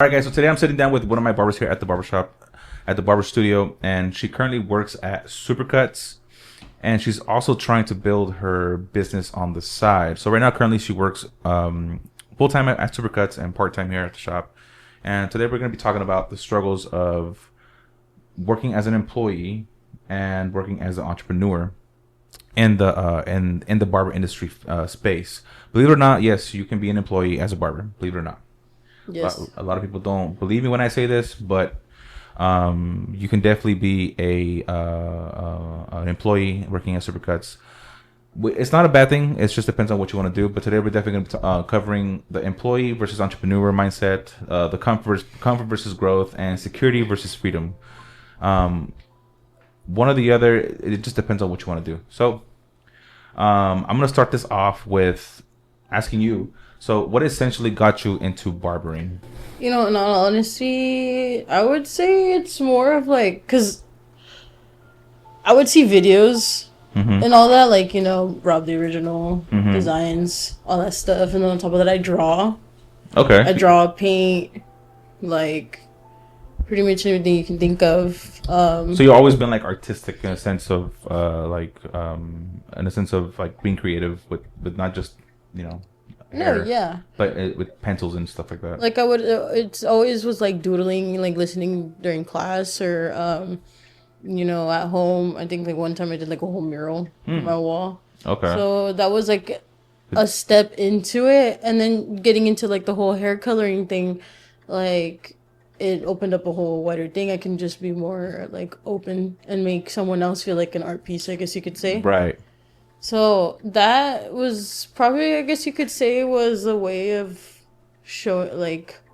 All right, guys. So today I'm sitting down with one of my barbers here at the barbershop, at the barber studio, and she currently works at Supercuts, and she's also trying to build her business on the side. So right now, currently, she works full time at Supercuts and part time here at the shop. And today we're going to be talking about the struggles of working as an employee and working as an entrepreneur in the barber industry space. Believe it or not, yes, you can be an employee as a barber. Believe it or not. Yes. A lot of people don't believe me when I say this, but you can definitely be an employee working at Supercuts. It's not a bad thing. It just depends on what you want to do. But today we're definitely going to be covering the employee versus entrepreneur mindset, the comfort versus growth, and security versus freedom. One or the other. It just depends on what you want to do. So I'm going to start this off with asking you. So, what essentially got you into barbering? In all honesty, I would say it's more of like, because I would see videos and all that, like, Rob the Original, designs, all that stuff. And then on top of that, I draw. Okay. I draw, paint, like, pretty much anything you can think of. So you've always been like artistic in a sense of being creative with not just hair, No, yeah. but with pencils and stuff like that. Like I would, it's always was like doodling, like listening during class or, at home. I think like one time I did like a whole mural on my wall. Okay. So that was like a step into it. And then getting into like the whole hair coloring thing, like it opened up a whole wider thing. I can just be more like open and make someone else feel like an art piece, I guess you could say. Right. So that was probably, I guess you could say, was a way of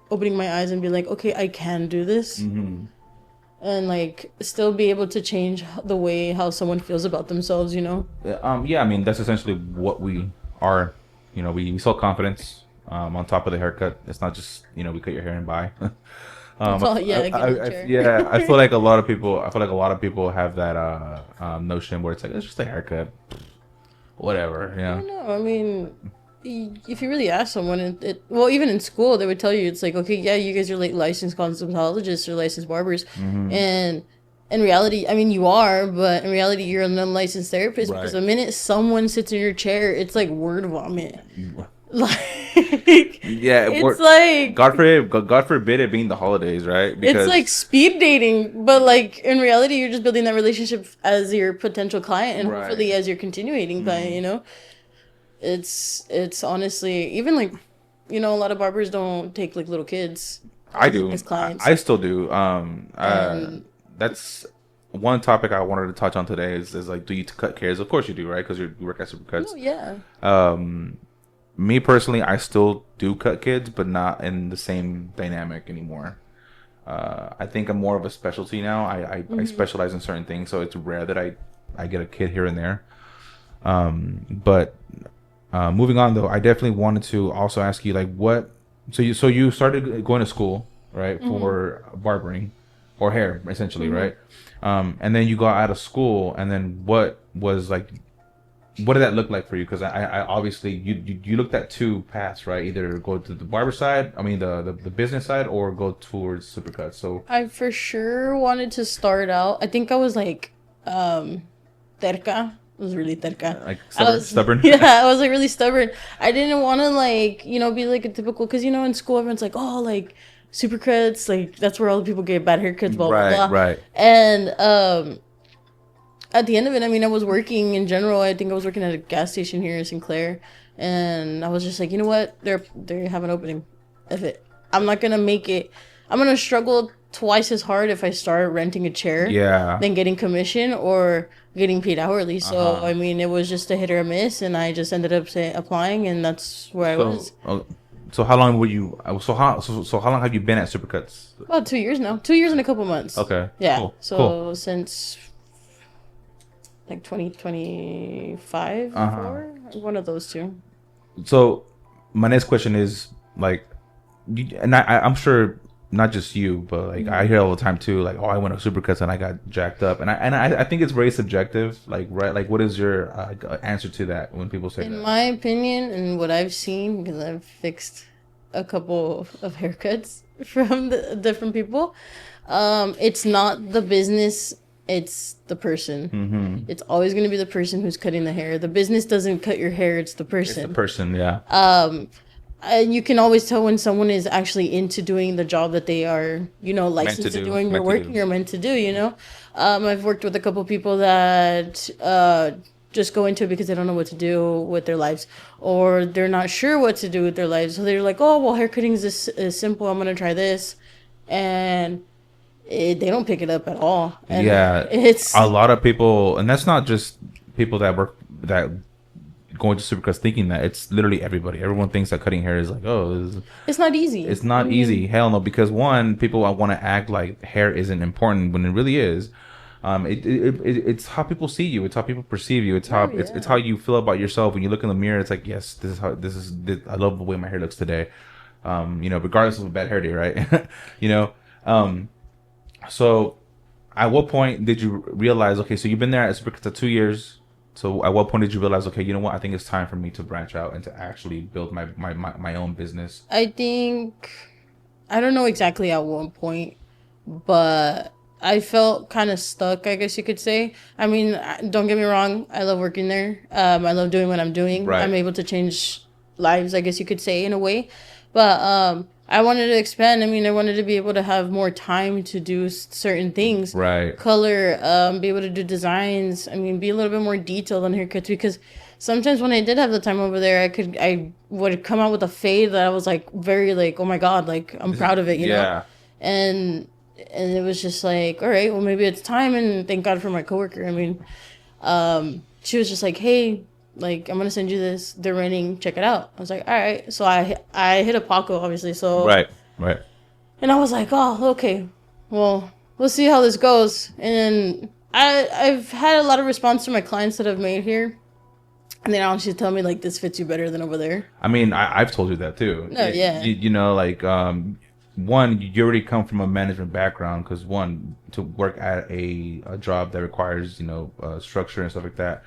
opening my eyes and be like, okay, I can do this. And like still be able to change the way how someone feels about themselves, Yeah, I mean that's essentially what we are. We sell confidence on top of the haircut. It's not just we cut your hair and buy. I feel like a lot of people. I feel like a lot of people have that notion where it's like it's just a haircut. Whatever, I don't know. I mean, if you really ask someone, even in school, they would tell you it's like, okay, yeah, you guys are like licensed cosmetologists or licensed barbers, and in reality, I mean, you are, but in reality, you're an unlicensed therapist because the minute someone sits in your chair, it's like word vomit. Like, it's like God forbid it being the holidays, right? Because it's like speed dating, but like in reality, you're just building that relationship as your potential client and hopefully as your continuing client. It's honestly even like a lot of barbers don't take like little kids. I do as clients. I still do. That's one topic I wanted to touch on today is like, do you cut kids? Of course you do, right? Because you work at Supercuts. Oh yeah. Me personally, I still do cut kids, but not in the same dynamic anymore. I think I'm more of a specialty now. I specialize in certain things, so it's rare that I get a kid here and there. But moving on though, I definitely wanted to also ask you like what. So you started going to school, right, for barbering or hair essentially, right? And then you got out of school, and then what was like. What did that look like for you? Because I obviously you looked at two paths, right? Either go to the barber side, I mean the business side, or go towards Supercuts. So I for sure wanted to start out. I think I was like terca. I was really terca. Like stubborn. Yeah, I was like really stubborn. I didn't want to like be like a typical because in school everyone's like, oh, like Supercuts, like that's where all the people get bad haircuts, blah blah blah. Right. And at the end of it, I mean, I was working in general. I think I was working at a gas station here in Sinclair, and I was just like, you know what? They have an opening. I'm not gonna make it. I'm gonna struggle twice as hard if I start renting a chair, than getting commission or getting paid hourly. So I mean, it was just a hit or a miss, and I just ended up applying, and that's where I was. So how long were you? So how long have you been at Supercuts? About 2 years now. 2 years and a couple months. Okay. Yeah. Cool. So since. Like 2025, one of those two. So my next question is like, I'm sure not just you, but like I hear all the time too, like, oh, I went to Supercuts and I got jacked up, and I think it's very subjective. Like, right? Like, what is your answer to that when people say that? In my opinion, and what I've seen, because I've fixed a couple of haircuts, from the different people. It's not the business, it's the person. Mm-hmm. It's always going to be the person who's cutting the hair. The business doesn't cut your hair, it's the It's the person. person, yeah. And you can always tell when someone is actually into doing the job that they are, Meant to licensed to do. doing or Meant to working do. or meant to do. I've worked with a couple people that just go into it because they don't know what to do with their lives, or they're not sure what to do with their lives. So they're like, oh, well, hair cutting is simple. I'm going to try this. And they don't pick it up at all. And Yeah, it's a lot of people, and that's not just people that work that going to Supercuts thinking that. It's literally everybody. Everyone thinks that cutting hair is like, it's not easy. it's not easy. Hell no, because one, people want to act like hair isn't important when it really is. It's how people see you. It's how people perceive you. It's how it's how you feel about yourself when you look in the mirror. It's like, yes, I love the way my hair looks today. Regardless of a bad hair day, right? you know. So, at what point did you realize? Okay, so you've been there at Supercuts 2 years. So, at what point did you realize? Okay, you know what? I think it's time for me to branch out and to actually build my own business. I think I don't know exactly at one point, but I felt kind of stuck, I guess you could say. I mean, don't get me wrong. I love working there. I love doing what I'm doing. Right. I'm able to change lives, I guess you could say, in a way. But I wanted to expand. I mean, I wanted to be able to have more time to do certain things. Right. Color, be able to do designs. I mean, be a little bit more detailed on haircuts, because sometimes when I did have the time over there, I would come out with a fade that I was like very like, oh my God, like I'm proud of it, you know? And it was just like, all right, well, maybe it's time. And thank God for my coworker. I mean, she was just like, hey, like, I'm gonna send you this. They're renting. Check it out. I was like, all right. So I hit a Paco, obviously. So Right. and I was like, oh, okay. Well, we'll see how this goes. And I've had a lot of response to my clients that I've made here. And they honestly tell me, like, this fits you better than over there. I mean, I've told you that too. No, yeah. One, you already come from a management background, because one, to work at a job that requires, structure and stuff like that.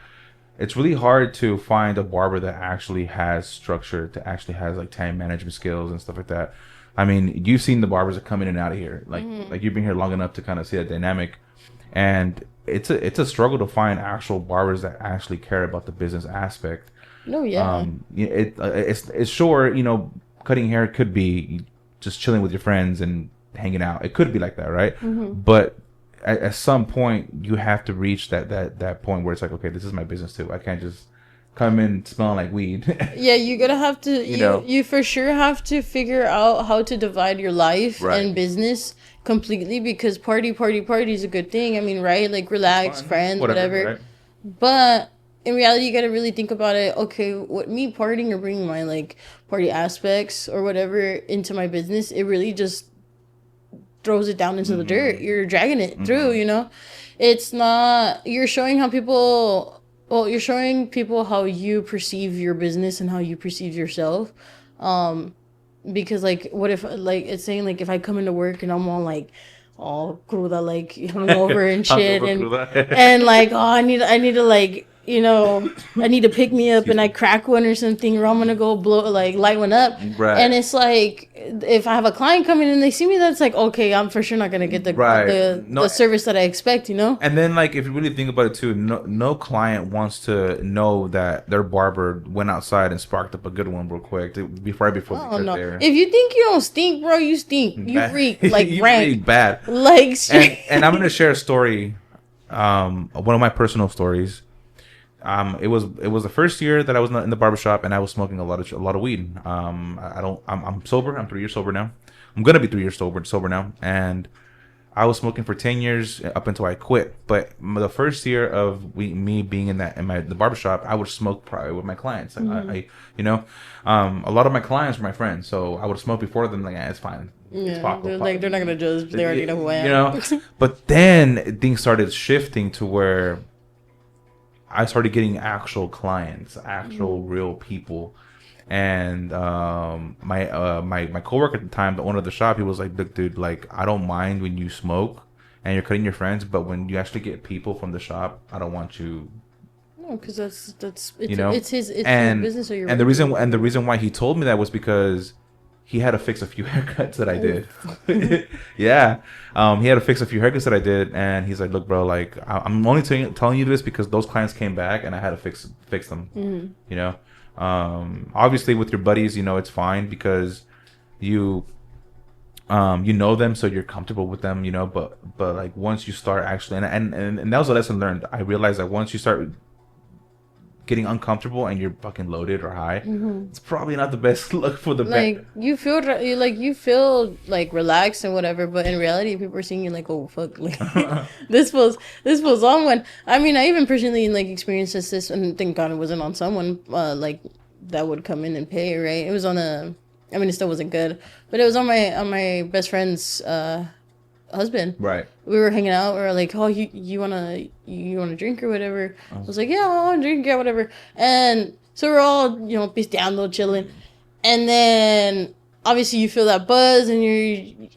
It's really hard to find a barber that actually has structure, to actually has like time management skills and stuff like that. I mean, you've seen the barbers that come in and out of here. Like you've been here long enough to kind of see that dynamic. And it's a struggle to find actual barbers that actually care about the business aspect. No, yeah. It's sure, cutting hair could be just chilling with your friends and hanging out. It could be like that, right? But at some point you have to reach that point where it's like, okay, this is my business too. I can't just come in smelling like weed. Yeah, you're gonna have to you for sure have to figure out how to divide your life and business completely, because party is a good thing. I mean, right? Like, relax, friends, whatever. Right? But in reality, you gotta really think about it. Okay, what me partying or bringing my like party aspects or whatever into my business, it really just throws it down into the dirt. You're dragging it through, It's not, you're showing people how you perceive your business and how you perceive yourself. Because like, what if, like, it's saying like, if I come into work and I'm all like, all cruda, like hungover and shit, and like, oh, I need to like, I need to pick me up and I crack one or something, or I'm gonna go light one up. Right. And it's like, if I have a client coming and they see me, that's like, okay, I'm for sure not gonna get the service that I expect, And then, like, if you really think about it too, no client wants to know that their barber went outside and sparked up a good one real quick before they cut there. If you think you don't stink, bro, you stink. You reek like you rank. reek bad. Like, and I'm gonna share a story, one of my personal stories. It was the first year that I was in the barbershop, and I was smoking a lot of weed. I'm sober. I'm 3 years sober now. I'm gonna be 3 years sober now, and I was smoking for 10 years up until I quit. But the first year of me being in the barbershop, I would smoke probably with my clients. Like a lot of my clients were my friends, so I would smoke before them. Like, it's fine. Yeah, they're not gonna judge. They already know who I am. But then things started shifting to where I started getting actual clients, actual real people. And my coworker at the time, the owner of the shop, he was like, look, dude, like, I don't mind when you smoke and you're cutting your friends, but when you actually get people from the shop, I don't want you. No, because it's his business. Or the reason why he told me that was because he had to fix a few haircuts that I did. Yeah. He had to fix a few haircuts that I did, and he's like, "Look, bro, like I'm only telling you this because those clients came back, and I had to fix them." You know, obviously with your buddies, you know, it's fine because you you know them, so you're comfortable with them, you know. But like once you start actually, and that was a lesson learned. I realized that once you start getting uncomfortable and you're fucking loaded or high, it's probably not the best look for the like you feel like relaxed and whatever, but in reality people are seeing you like, oh fuck, like this was on one. I mean, I even personally like experienced this, and thank God it wasn't on someone like that would come in and pay, right? It was on a, I mean, it still wasn't good, but it was on my best friend's husband. Right. We were hanging out. We were like, "Oh, you wanna drink or whatever?" I was like, "Yeah, I want to drink, yeah, whatever." And so we're all pisteando, chilling, and then obviously you feel that buzz, and you're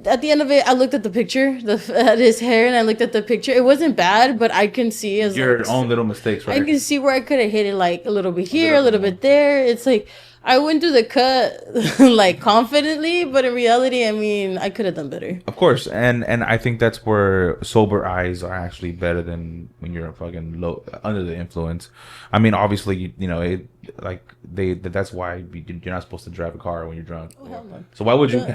at the end of it. I looked at the picture, at his hair, and I looked at the picture. It wasn't bad, but I can see as your like, own little mistakes, right? I can see where I could have hit it like a little bit here, a little bit there. It's like I went through the cut like confidently, but in reality, I mean, I could have done better. Of course, and I think that's where sober eyes are actually better than when you're fucking low under the influence. I mean, obviously, you know, it like that's why you're not supposed to drive a car when you're drunk. Oh, hell no. So why would you?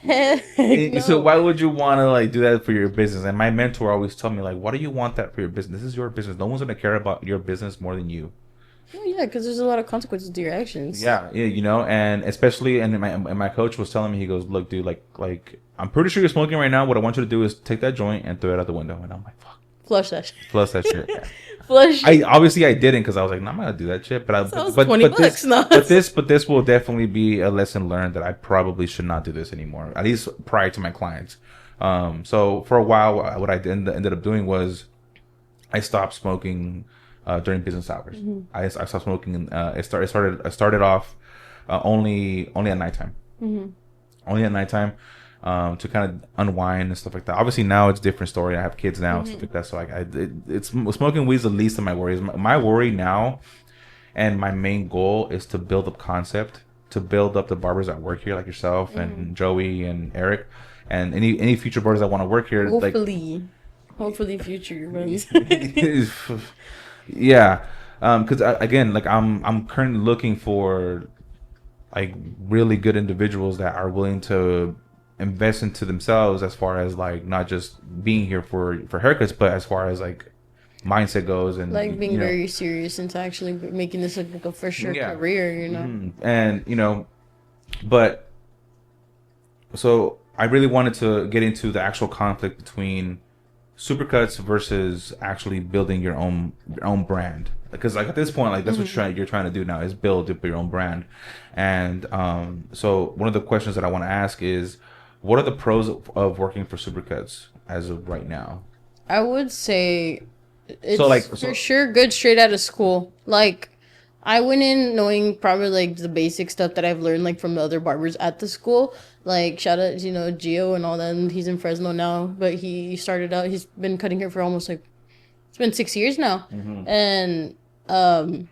No. So why would you want to like do that for your business? And my mentor always told me like, why do you want that for your business? This is your business. No one's gonna care about your business more than you. Oh, yeah, because there's a lot of consequences to your actions. Yeah, you know, and especially, and my coach was telling me, he goes, "Look, dude, like I'm pretty sure you're smoking right now. What I want you to do is take that joint and throw it out the window." And I'm like, "Fuck, Flush that shit. flush that shit." Flush. I didn't because I was like, "No, I'm not gonna do that shit." But but $20 now. But this will definitely be a lesson learned that I probably should not do this anymore. At least prior to my clients. So for a while, what I ended up doing was I stopped smoking. During business hours, I stopped smoking. I started off only at nighttime, only at nighttime, to kind of unwind and stuff like that. Obviously now it's a different story. I have kids now and stuff like that. So like it's smoking weed's the least of my worries. My worry now, and my main goal is to build up concept, to build up the barbers that work here, like yourself and Joey and Eric, and any future barbers that want to work here. Hopefully future ones. Yeah, because again, like I'm currently looking for like really good individuals that are willing to invest into themselves, as far as like not just being here for haircuts, but as far as like mindset goes, and like being very serious into actually making this like a for sure career, you know. And you know, but so I really wanted to get into the actual conflict between Supercuts versus actually building your own brand, because like at this point, like that's what you're trying to do now, is build your own brand. And so one of the questions that I want to ask is, what are the pros of working for Supercuts as of right now? I would say it's for sure good straight out of school. Like I went in knowing probably like the basic stuff that I've learned like from the other barbers at the school. Like shout out, Gio and all that. And he's in Fresno now, but he started out. He's been cutting hair for almost like it's been 6 years now, and I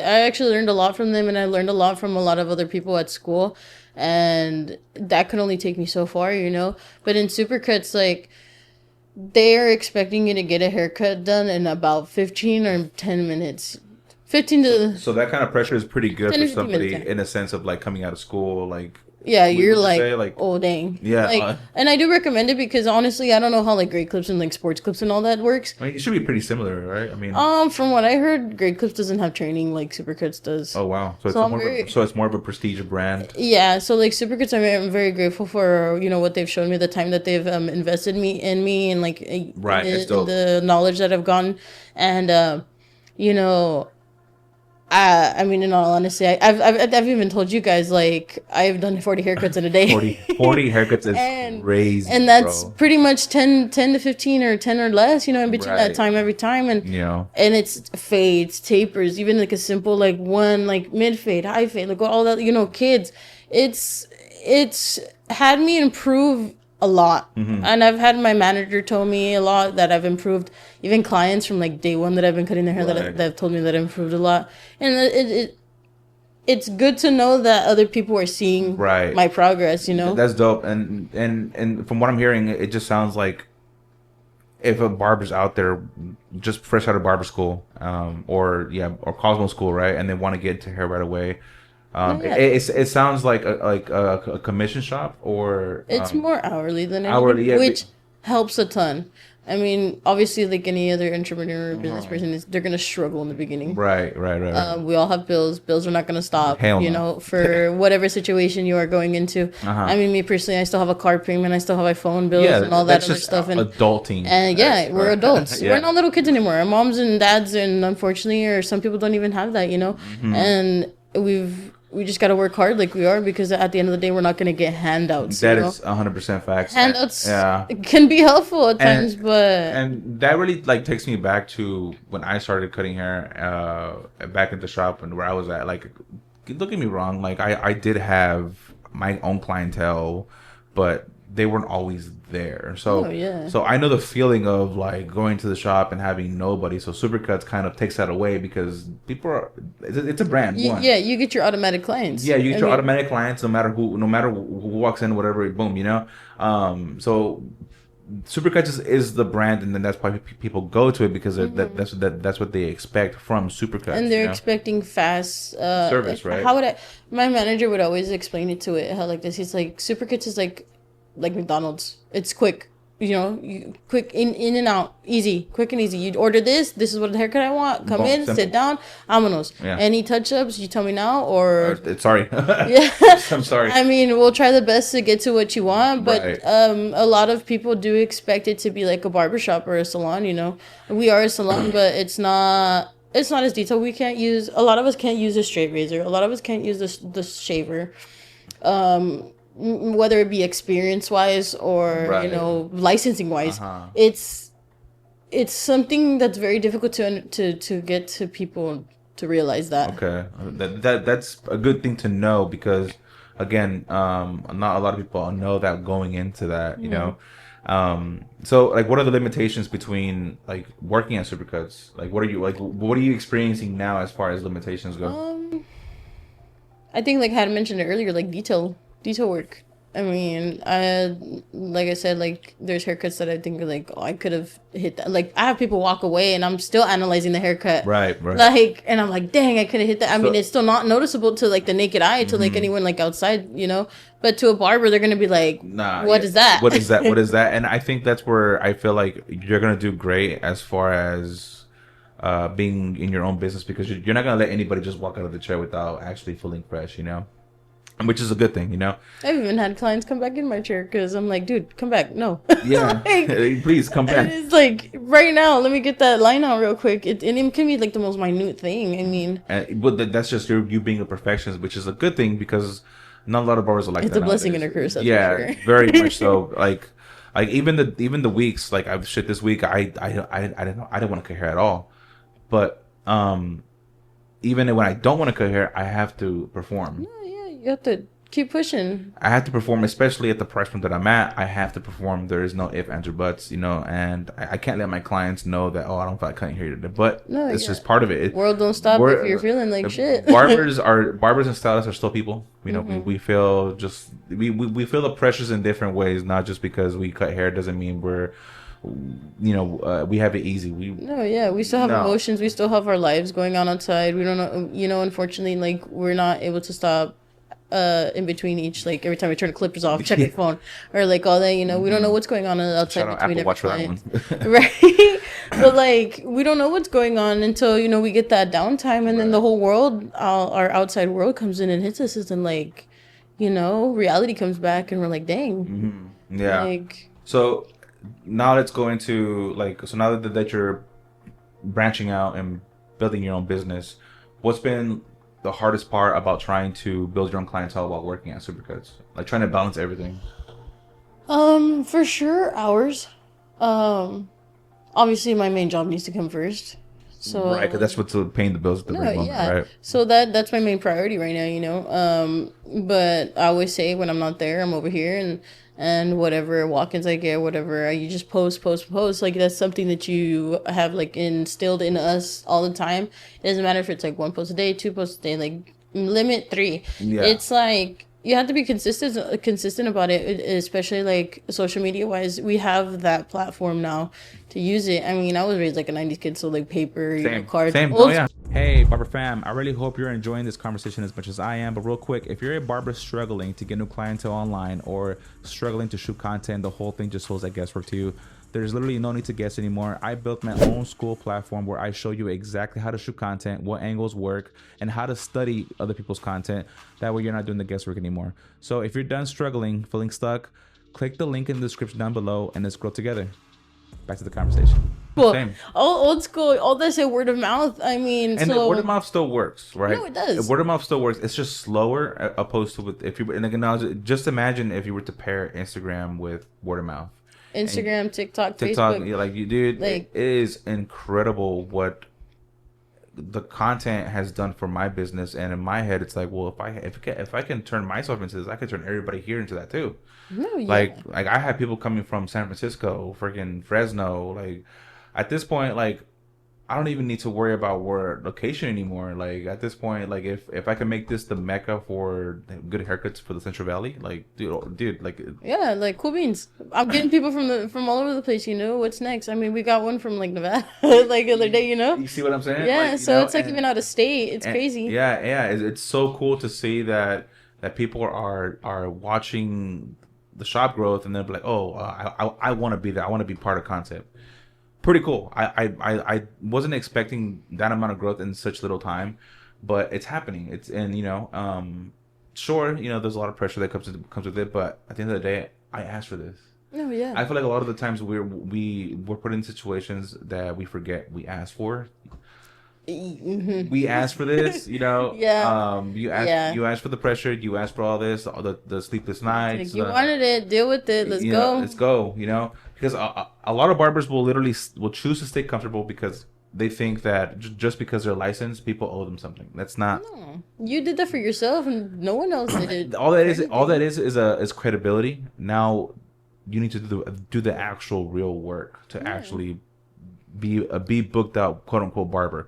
actually learned a lot from them, and I learned a lot from a lot of other people at school, and that could only take me so far, you know. But in Supercuts, like they are expecting you to get a haircut done in about 15 or 10 minutes. 15 to so that kind of pressure is pretty good for somebody in a sense of like coming out of school, like. Yeah, you're like, oh dang. Yeah. Like, and I do recommend it because honestly, I don't know how like Great Clips and like Sports Clips and all that works. I mean, it should be pretty similar, right? I mean, from what I heard, Great Clips doesn't have training like Supercuts does. Oh wow, so it's more of a prestige brand. Yeah, so like Supercuts, I'm very grateful for what they've shown me, the time that they've invested in me, and like in the knowledge that I've gotten, and I mean, in all honesty, I've even told you guys, like, I've done 40 haircuts in a day. 40 haircuts is crazy. And that's pretty much 10 to 15 or 10 or less, in between that time every time. And and it's fades, tapers, even like a simple, like one, like mid fade, high fade, like all that, kids. It's had me improve a lot. And I've had my manager tell me a lot that I've improved. Even clients from like day one that I've been cutting their hair that have told me that I improved a lot. And it's good to know that other people are seeing Right. my progress, you know? That's dope. And from what I'm hearing, it just sounds like if a barber's out there just fresh out of barber school, or Cosmo school, right, and they want to get into hair right away, No, yeah. it sounds like a commission shop or It's more hourly than hourly, anything, yeah, which helps a ton. I mean, obviously, like any other entrepreneur or business person, they're gonna struggle in the beginning. right. We all have bills. Bills are not gonna stop. Hell You no. know, for whatever situation you are going into. I mean, me personally, I still have a car payment. I still have my phone bills Yeah, and all that that's other just stuff. And adulting. yeah, we're adults. Yeah. We're not little kids anymore. Our moms and dads, and unfortunately, or some people don't even have that. You know, and we just got to work hard like we are, because at the end of the day, we're not going to get handouts. That you know? is 100% facts. Handouts Yeah. can be helpful at times, but And that really like takes me back to when I started cutting hair back at the shop and where I was at. Like, don't get me wrong, like I did have my own clientele, but they weren't always there. So Oh, yeah. so I know the feeling of like going to the shop and having nobody. So Supercuts kind of takes that away because people are it's a brand. One. yeah, you get your automatic clients. Yeah, you get I your mean, automatic clients no matter who walks in, whatever, boom, you know. So Supercuts is the brand, and then that's why people go to it because that's what they expect from Supercuts. and they're you know? expecting fast Service, right? How would I? My manager would always explain it to it how like this. He's like, Supercuts is like McDonald's. It's quick. You know, quick in and out, easy, quick and easy. You order this. This is what the haircut I want. Come Boom, in, simple. sit down. Vámonos. Yeah. Any touch ups, you tell me now, or Sorry. yeah. I'm sorry. I mean, we'll try the best to get to what you want, but Right. a lot of people do expect it to be like a barbershop or a salon. You know, we are a salon, but it's not. It's not as detailed. We can't use. A lot of us can't use a straight razor. A lot of us can't use the shaver. Whether it be experience wise or Right. you know licensing wise, Uh-huh. it's something that's very difficult to get to people to realize that. Okay, that's a good thing to know because, again, not a lot of people know that going into that, you know. So like, what are the limitations between like working at Supercuts? Like, what are you experiencing now as far as limitations go? I think like I had mentioned it earlier, like detail work. I mean, like I said, like there's haircuts that I think like, oh, I could have hit that. Like I have people walk away and I'm still analyzing the haircut. Right. Like, and I'm like, dang, I could have hit that. I mean, it's still not noticeable to like the naked eye, to Mm-hmm. like anyone like outside, you know. But to a barber, they're gonna be like, Nah, what yeah. is that? What is that? What is that? And I think that's where I feel like you're gonna do great as far as being in your own business, because you're not gonna let anybody just walk out of the chair without actually feeling fresh, you know. Which is a good thing, you know. I've even had clients come back in my chair because I'm like, dude, come back. No. Yeah, Like, please come and back. it's like right now, let me get that line out real quick. And it can be like the most minute thing. I mean, But that's just you being a perfectionist, which is a good thing because not a lot of barbers are like it's that. a blessing nowadays. and a curse. That's Yeah, for sure. very much so. Like even the weeks, like I've shit this week, I didn't know, I didn't want to cut hair at all, but even when I don't want to cut hair, I have to perform. Yeah, you have to keep pushing. I have to perform, especially at the price point that I'm at. I have to perform. There is no if, ands, or buts, you know. And I can't let my clients know that, oh, I don't feel like cutting hair today. But No, it's yeah. just part of it. World don't stop We're- if you're feeling like shit. Barbers and stylists are still people. You know, Mm-hmm. we feel just we feel the pressures in different ways. Not just because we cut hair doesn't mean we're, we have it easy. No, yeah, we still have No. emotions. We still have our lives going on outside. We don't know, you know. Unfortunately, like we're not able to stop. In between each, like every time we turn the clippers off, check your phone, or like all that, you know, we don't know what's going on outside Shout out between Apple every Watch for that client. one. Right? But like we don't know what's going on until you know we get that downtime, and then the whole world, our outside world, comes in and hits us, and like, you know, reality comes back, and we're like, dang, Yeah. like So now let's go into so now that you're branching out and building your own business, what's been the hardest part about trying to build your own clientele while working at Supercuts? Like trying to balance everything. for sure hours. Obviously my main job needs to come first. So Right, because that's what's paying the bills at the No, very moment, yeah. right? So that's my main priority right now, you know. But I always say when I'm not there, I'm over here, and whatever walk-ins I get, whatever, you just post. Like that's something that you have like instilled in us all the time. It doesn't matter if it's like one post a day, two posts a day. Like limit 3. Yeah. It's like you have to be consistent about it, especially like social media wise. We have that platform now to use it. I mean, I was raised like a 90s kid, so like paper, cards, Same. Oh old. yeah. Hey, Barber fam, I really hope you're enjoying this conversation as much as I am. But real quick, if you're a barber struggling to get new clientele online or struggling to shoot content, the whole thing just feels like guesswork to you, there's literally no need to guess anymore. I built my own school platform where I show you exactly how to shoot content, what angles work, and how to study other people's content. That way you're not doing the guesswork anymore. So if you're done struggling, feeling stuck, click the link in the description down below and let's grow together. Back to the conversation. Well, Same. all old school, all that shit word of mouth. I mean, And so word of mouth still works, right? No, it does. Word of mouth still works. It's just slower opposed to with if you and again, just imagine if you were to pair Instagram with word of mouth. Instagram, TikTok, TikTok, Facebook. like you dude, Like- it is incredible what the content has done for my business. And in my head, it's like, well, if I can turn myself into this, I can turn everybody here into that too. No, yeah. Like I have people coming from San Francisco, freaking Fresno. Like at this point, like I don't even need to worry about where location anymore. Like at this point, like if I can make this the mecca for good haircuts for the Central Valley, like dude, like Yeah, like cool beans. I'm getting people from all over the place. You know what's next? I mean, we got one from like Nevada, like the other day. You know. you see what I'm saying? Yeah, Like, you so know, it's like even out of state. It's crazy. Yeah, it's so cool to see that people are watching the shop growth and they're like, oh, I want to be there. I want to be part of concept. Pretty cool. I wasn't expecting that amount of growth in such little time, but it's happening. It's and sure, there's a lot of pressure that comes with it, but at the end of the day, I asked for this. Oh yeah. I feel like a lot of the times we're put in situations that we forget we asked for. Mm-hmm. We asked for this, Yeah. you asked for the pressure, you asked for all this, all the sleepless nights. Like, you wanted it, deal with it. Let's go. Let's go. Because a lot of barbers will choose to stay comfortable because they think that just because they're licensed, people owe them something. That's not. No. You did that for yourself, and no one else did it. All that is credibility. Now you need to do the actual real work to actually be booked out, quote unquote, barber.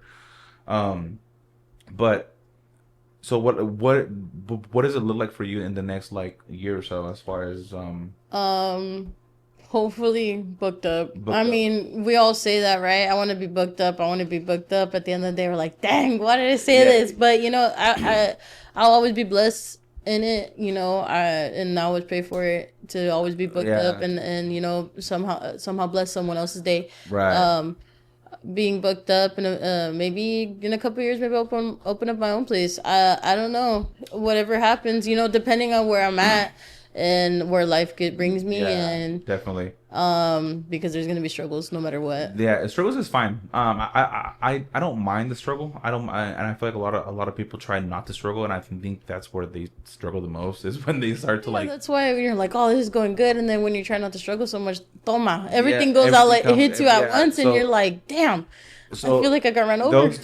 But so what does it look like for you in the next like year or so as far as hopefully booked up. Booked up. Mean, we all say that, right? I want to be booked up. I want to be booked up. At the end of the day, we're like, dang, why did I say this? But I'll always be blessed in it, and I always pray for it to always be booked up and somehow bless someone else's day. right. Being booked up and maybe in a couple of years, maybe open up my own place. I don't know. Whatever happens, depending on where I'm at and where life brings me, and definitely. Because there's gonna be struggles no matter what. Yeah, struggles is fine. I don't mind the struggle. And I feel like a lot of people try not to struggle, and I think that's where they struggle the most is when they start to like. That's why you're like, oh, this is going good, and then when you try not to struggle so much, toma, everything goes out like it hits you at once, and you're like, damn. So I feel like I got run over. Those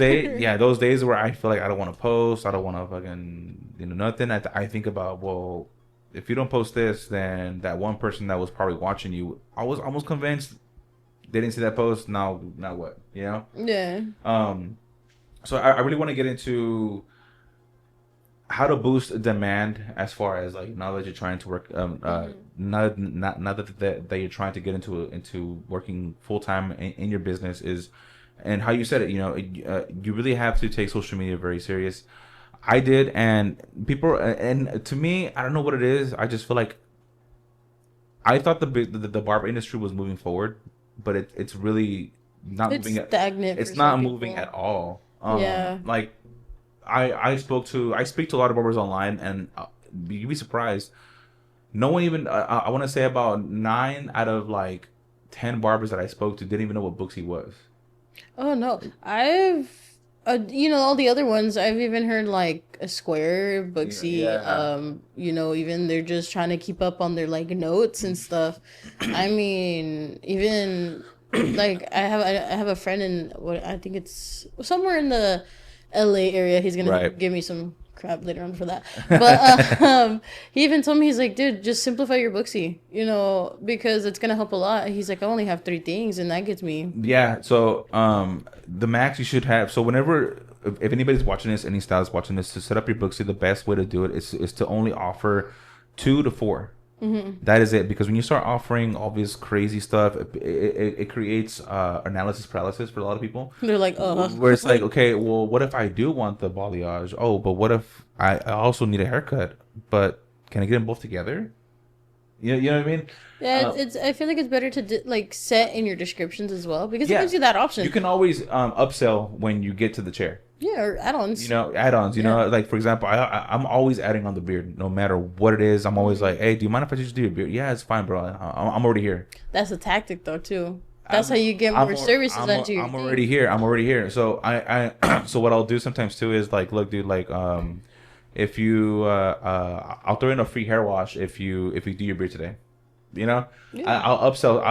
days where I feel like I don't want to post, I don't want to fucking nothing. I think about, well, if you don't post this, then that one person that was probably watching you, I was almost convinced they didn't see that post. Now what? Yeah. So I really want to get into how to boost demand as far as like now that you're trying to work. Now that you're trying to get into working full time in your business is, and how you said it. You really have to take social media very serious. I did, and people, and to me, I don't know what it is. I just feel like I thought the barber industry was moving forward, but it's really not moving. Stagnant. It's not moving at all. Like I speak to a lot of barbers online, and you'd be surprised. No one even I want to say about 9 out of like 10 barbers that I spoke to didn't even know what Booksy was. Oh no, I've all the other ones I've even heard like a Square, Booksy, even they're just trying to keep up on their like notes and stuff. I mean, even like I have a friend in what I think it's somewhere in the LA area. He's gonna give me some crap later on for that. But he even told me, he's like, dude, just simplify your Booksy, because it's gonna help a lot. He's like, I only have 3 things and that gets me. Yeah, so the max you should have, so whenever if anybody's watching this, any stylist watching this, to set up your bookstore, the best way to do it is to only offer 2 to 4. That is it, because when you start offering all this crazy stuff, it creates analysis paralysis for a lot of people. They're like, where it's like, okay, well, what if I do want the balayage? Oh, but what if I also need a haircut? But can I get them both together? You know what I mean? Yeah, it's. I feel like it's better to like set in your descriptions as well, because it gives you that option. You can always upsell when you get to the chair. Yeah, or add-ons. You know, add-ons. You know, like for example, I'm always adding on the beard, no matter what it is. I'm always like, hey, do you mind if I just do your beard? Yeah, it's fine, bro. I'm already here. That's a tactic, though, too. That's how you get more services onto your I'm already here. I'm already here. So so what I'll do sometimes too is like, look, dude, like if you I'll throw in a free hair wash if you do your beard today. You know, I'll upsell.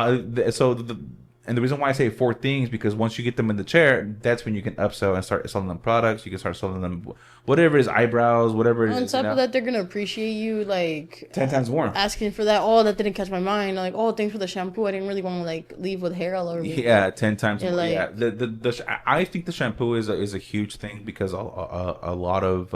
And the reason why I say 4 things, because once you get them in the chair, that's when you can upsell and start selling them products. You can start selling them whatever is eyebrows, whatever it is. On top of that, they're gonna appreciate you like 10 times more. Asking for that. Oh, that didn't catch my mind. Like, oh, thanks for the shampoo. I didn't really want to like leave with hair all over me. Yeah, 10 times more. Like, yeah, I think the shampoo is a huge thing, because a lot of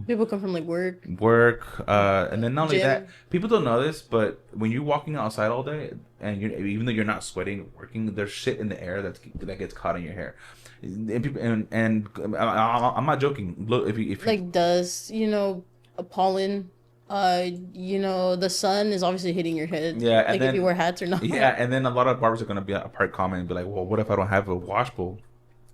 people come from like work, and then not only that, people don't know this, but when you're walking outside all day, and even though you're not sweating, working, there's shit in the air that gets caught in your hair. And people, and I'm not joking. Look, if you like dust, you know, pollen, you know, the sun is obviously hitting your head. Yeah, like if you wear hats or not. Yeah, and then a lot of barbers are gonna be a part comment and be like, well, what if I don't have a wash bowl?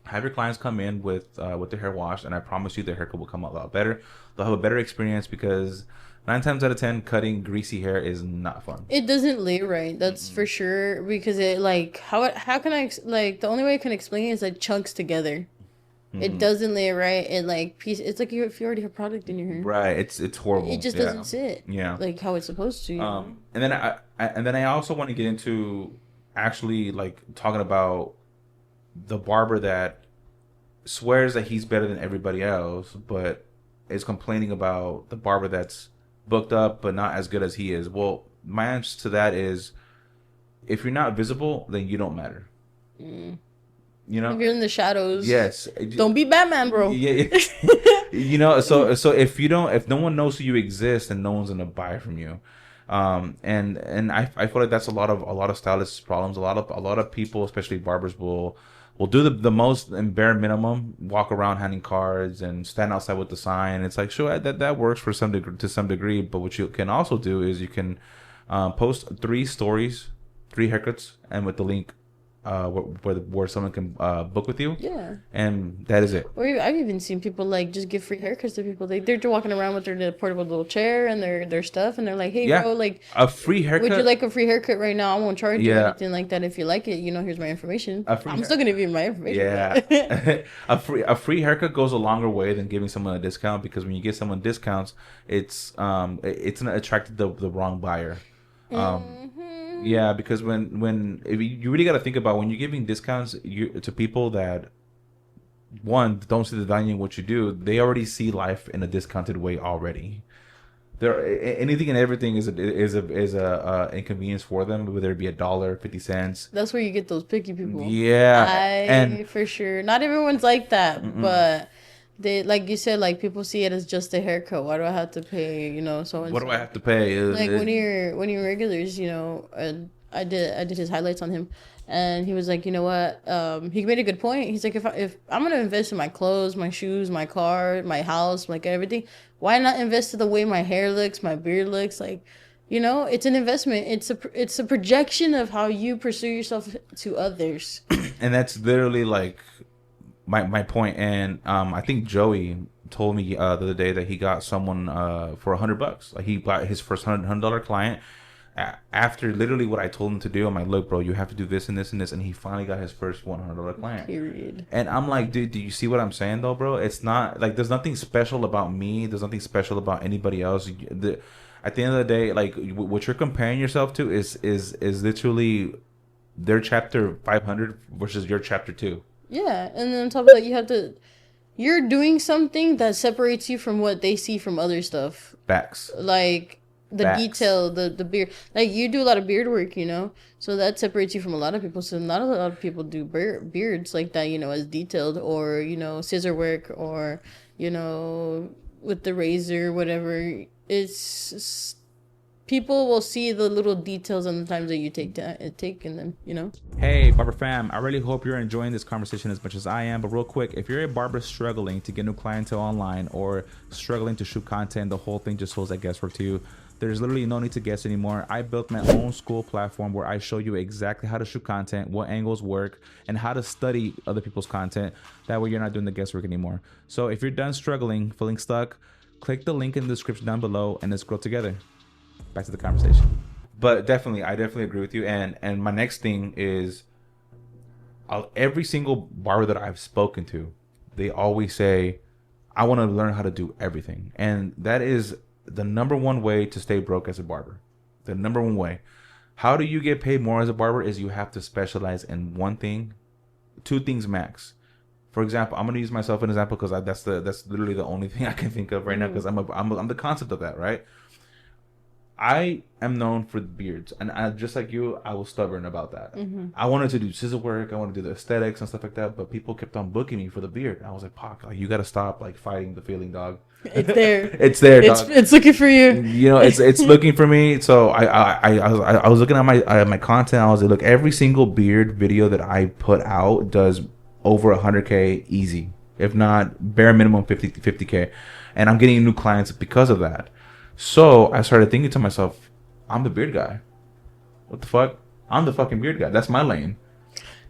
Have your clients come in with their hair washed, and I promise you their haircut will come out a lot better. They'll have a better experience, because 9 times out of 10, cutting greasy hair is not fun. It doesn't lay right, that's for sure, because it like how can I like the only way I can explain it is like chunks together. It doesn't lay right. It like it's like if you already have product in your hair. Right. It's horrible. It just doesn't sit. Yeah. Like how it's supposed to. And then I also want to get into actually like talking about the barber that swears that he's better than everybody else, but is complaining about the barber that's booked up but not as good as he is. Well, my answer to that is, if you're not visible, then you don't matter. You know, if you're in the shadows, yes, don't be Batman, bro. Yeah. You know, so if no one knows who you exist, then no one's gonna buy from you. And I feel like that's a lot of stylists' problems. A lot of people, especially barbers, will do the most and bare minimum, walk around handing cards and stand outside with the sign. It's like, sure, that works to some degree, but what you can also do is you can post 3 stories, 3 haircuts, and with the link where someone can book with you. Yeah. And that is it. Or I've even seen people like just give free haircuts to people. They're walking around with their portable little chair and their stuff, and they're like, hey, bro, like a free haircut. Would you like a free haircut right now? I won't charge you anything like that. If you like it, you know, here's my information. I'm still gonna give you my information. Yeah. a free haircut goes a longer way than giving someone a discount, because when you give someone discounts, it's gonna attract the wrong buyer. Yeah, because when if you really got to think about when you're giving discounts to people that, one, don't see the value in what you do, they already see life in a discounted way already. Anything and everything is a inconvenience for them, whether it be $1, 50 cents. That's where you get those picky people. Yeah, and for sure, not everyone's like that, but. They, like you said, like people see it as just a haircut. Why do I have to pay? You know, so what do I have to pay? Like when you're regulars, you know, I did his highlights on him, and he was like, you know what? He made a good point. He's like, if I'm gonna invest in my clothes, my shoes, my car, my house, like everything, why not invest in the way my hair looks, my beard looks? Like, you know, it's an investment. It's a projection of how you pursue yourself to others. And that's literally like my point. And I think Joey told me the other day that he got someone for $100. Like he got his first $100 client after literally what I told him to do. I'm like, look, bro, you have to do this and this and this, and he finally got his first $100 client. Period. And I'm like, dude, do you see what I'm saying though, bro? It's not like there's nothing special about me. There's nothing special about anybody else. At the end of the day, like what you're comparing yourself to is literally their chapter 500 versus your chapter 2. Yeah, and then on top of that, you're doing something that separates you from what they see from other stuff. Facts. Like, the Facts. detail, the beard. Like you do a lot of beard work, you know, so that separates you from a lot of people. So not a lot of people do beards like that, you know, as detailed, or you know, scissor work, or you know, with the razor, whatever. It's people will see the little details and the times that you take in them, you know. Hey, Barber fam, I really hope you're enjoying this conversation as much as I am. But real quick, if you're a barber struggling to get new clientele online or struggling to shoot content, the whole thing just feels like guesswork to you. There's literally no need to guess anymore. I built my own school platform where I show you exactly how to shoot content, what angles work, and how to study other people's content. That way you're not doing the guesswork anymore. So if you're done struggling, feeling stuck, click the link in the description down below and let's grow together. Back to the conversation. But I definitely agree with you. And my next thing is, every single barber that I've spoken to, they always say, I want to learn how to do everything. And that is the number one way to stay broke as a barber. The number one way. How do you get paid more as a barber is you have to specialize in one thing, two things max. For example, I'm going to use myself as an example because that's literally the only thing I can think of right now, because I'm the concept of that, right? I am known for the beards, and just like you, I was stubborn about that. I wanted to do scissor work, I wanted to do the aesthetics and stuff like that, but people kept on booking me for the beard. I was like, Pac, like, you got to stop like fighting the feeling, dog. It's there. It's there, dog. It's looking for you. You know, it's looking for me. So I was looking at my content. I was like, look, every single beard video that I put out does over 100K easy, if not bare minimum 50K, and I'm getting new clients because of that. So I started thinking to myself, I'm the beard guy. What the fuck? I'm the fucking beard guy. That's my lane.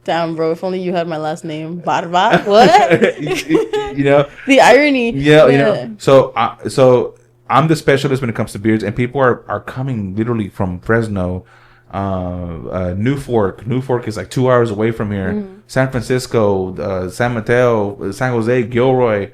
Damn, bro. If only you had my last name. Barba? What? You know? The irony. Yeah, you know. So I'm the specialist when it comes to beards, and people are coming literally from Fresno, New Fork. New Fork is like 2 hours away from here. San Francisco, San Mateo, San Jose, Gilroy.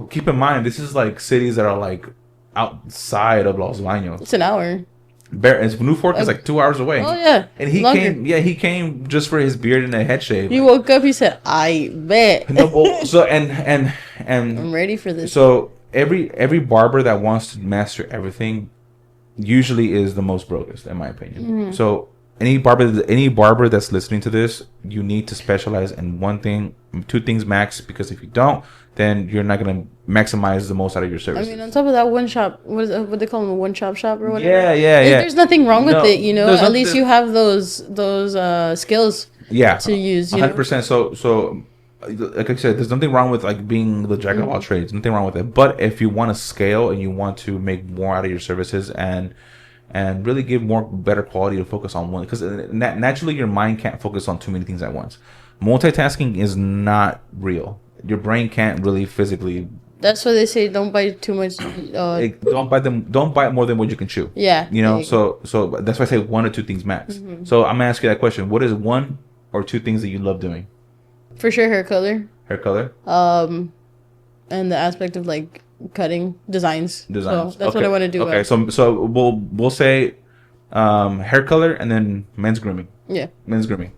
Keep in mind, this is like cities that are like outside of Los Baños. It's an hour. New Fork is like 2 hours away. Oh yeah. And he came just for his beard and a head shave. He woke up, he said, I bet. So and I'm ready for this. So every barber that wants to master everything usually is the most brokest, in my opinion. So any barber that's listening to this, you need to specialize in one thing, two things max, because if you don't, then you're not going to maximize the most out of your services. I mean, on top of that, one shop, what they call them, a one-shop shop or whatever? Yeah. There's nothing wrong with it, you know? At least you have those skills to use, 100%. So, like I said, there's nothing wrong with like being the jack of all trades. Nothing wrong with it. But if you want to scale and you want to make more out of your services and really give better quality to focus on one, because naturally your mind can't focus on too many things at once. Multitasking is not real. Your brain can't really physically. That's why they say don't bite too much. Don't bite more than what you can chew. Yeah. You know, so that's why I say one or two things max. So I'm gonna ask you that question. What is one or two things that you love doing? For sure, hair color. Hair color. And the aspect of like cutting designs. So that's okay. what I want to do. Okay, so we'll say hair color and then men's grooming. Yeah. Men's grooming.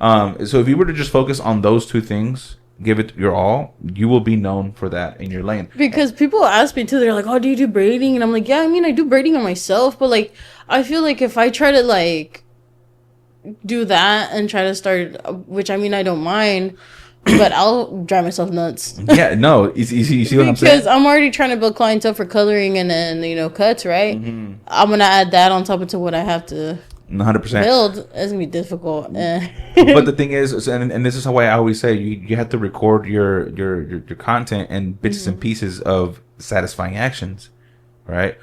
So if you were to just focus on those two things, give it your all, you will be known for that in your lane. Because people ask me too, they're like, oh, do you do braiding? And I'm like, yeah, I mean, I do braiding on myself, but like I feel like if I try to like do that and try to start, which I mean I don't mind, but I'll drive myself nuts. Yeah, no, you see what I'm saying? Because I'm already trying to build clientele for coloring and then cuts, right? I'm gonna add that on top of what I have to 100%. build. It's gonna be difficult. But the thing is, and this is how I always say, you have to record your content in bits and pieces of satisfying actions, right?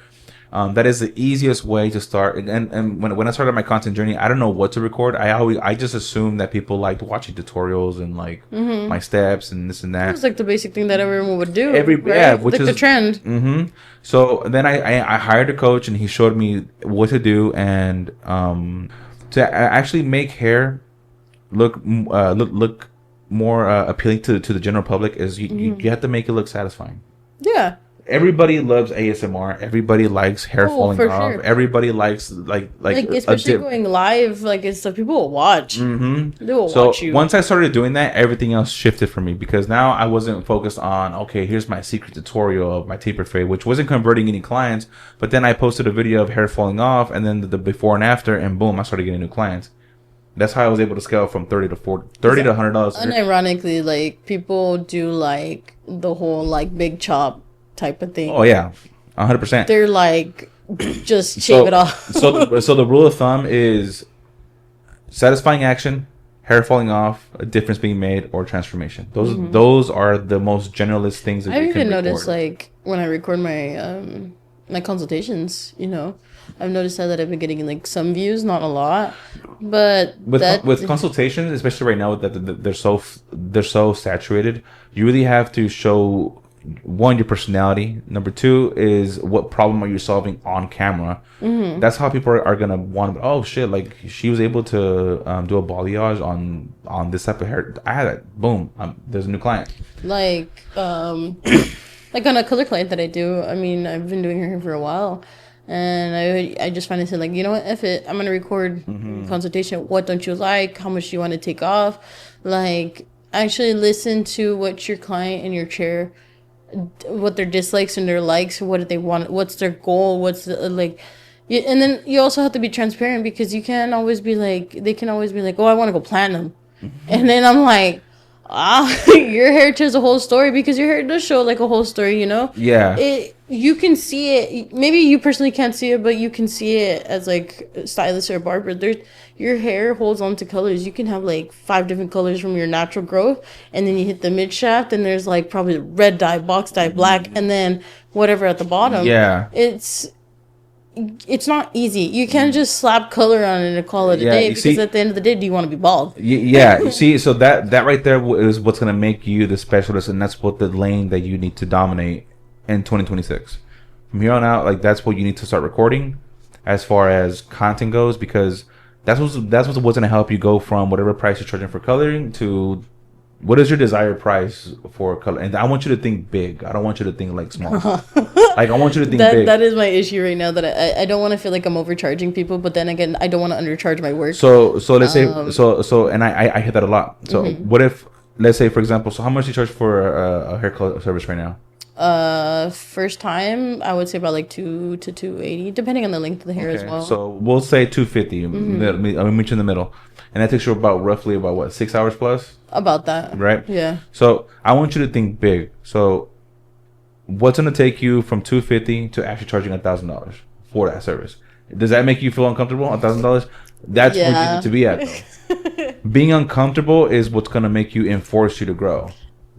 That is the easiest way to start. And when I started my content journey, I don't know what to record. I just assumed that people liked watching tutorials and like my steps and this and that. It's like the basic thing that everyone would do. Which like is the trend. So then I hired a coach and he showed me what to do and to actually make hair look more appealing to the general public is you have to make it look satisfying. Yeah. everybody loves ASMR. Everybody likes hair falling for off. sure. Everybody likes like especially going live, like it's stuff people will watch. Mm-hmm. They will So watch you. once I started doing that, everything else shifted for me because now I wasn't focused on okay, here's my secret tutorial of my taper fade, which wasn't converting any clients. But then I posted a video of hair falling off, and then the before and after, and boom, I started getting new clients. That's how I was able to scale from $30 to $100. Unironically, like people do like the whole like big chop type of thing. Oh yeah, 100%. They're like just shave it off. so the rule of thumb is satisfying action, hair falling off, a difference being made, or transformation. Those are the most generalist things that I've you can even record. noticed like when I record my my consultations, you know, I've noticed that I've been getting like some views, not a lot, but with consultations, especially right now that they're so saturated, you really have to show one, your personality. Number two is what problem are you solving on camera. That's how people are gonna want. Oh shit! Like she was able to do a balayage on this type of hair. I had it. Boom. There's a new client. like like on a color client that I do. I mean, I've been doing her hair for a while, and I just finally said like, you know what, F it. I'm gonna record consultation. What don't you like? How much do you want to take off? Like actually listen to what your client in your chair, what their dislikes and their likes, what do they want, what's their goal, what's the, like, and then you also have to be transparent because you can't always be like, they can always be like, oh, I want to go platinum, and then I'm like, your hair tells a whole story because your hair does show like a whole story, you know. Yeah. You can see it. Maybe you personally can't see it, but you can see it as like a stylist or a barber. Your hair holds on to colors. You can have like 5 different colors from your natural growth, and then you hit the mid shaft, and there's like probably red dye, box dye, black, and then whatever at the bottom. Yeah. It's not easy. You can't just slap color on it and call it a day because at the end of the day, do you want to be bald? Yeah. You see, so that right there is what's gonna make you the specialist, and that's what the lane that you need to dominate in 2026. From here on out, like that's what you need to start recording as far as content goes, because that's what's going to help you go from whatever price you're charging for coloring to what is your desired price for color. And I want you to think big. I don't want you to think like small. Like I want you to think big. That is my issue right now, that I don't want to feel like I'm overcharging people, but then again, I don't want to undercharge my work. So let's say and I hear that a lot. So what if, let's say for example, so how much do you charge for a hair color service right now? First time I would say about like 2 to 280, depending on the length of the hair as well. So we'll say 250. I meet you in the middle, and that takes you roughly about what, 6 hours plus? About that, right? Yeah. So I want you to think big. So what's gonna take you from 250 to actually charging $1,000 for that service? Does that make you feel uncomfortable? $1,000? That's where you need to be at, though. Being uncomfortable is what's gonna make you and force you to grow.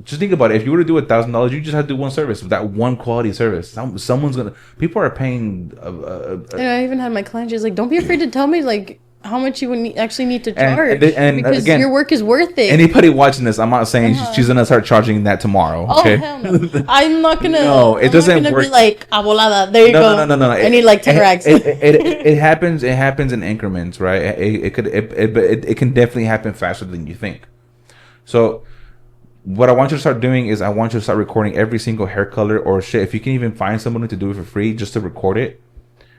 Just think about it. If you were to do $1,000, you just have to do one service, that one quality service. Someone's gonna. People are paying. And I even had my client. She's like, "Don't be afraid to tell me like how much you would actually need to charge, and because again, your work is worth it." Anybody watching this, I'm not saying she's gonna start charging that tomorrow. Okay? Oh hell no! I'm not gonna. No, it doesn't work. Be like, "Abolada, there you go." No. I need like 10 racks. It happens. It happens in increments, right? It can definitely happen faster than you think. So what I want you to start doing is I want you to start recording every single hair color or shit. If you can even find someone to do it for free, just to record it.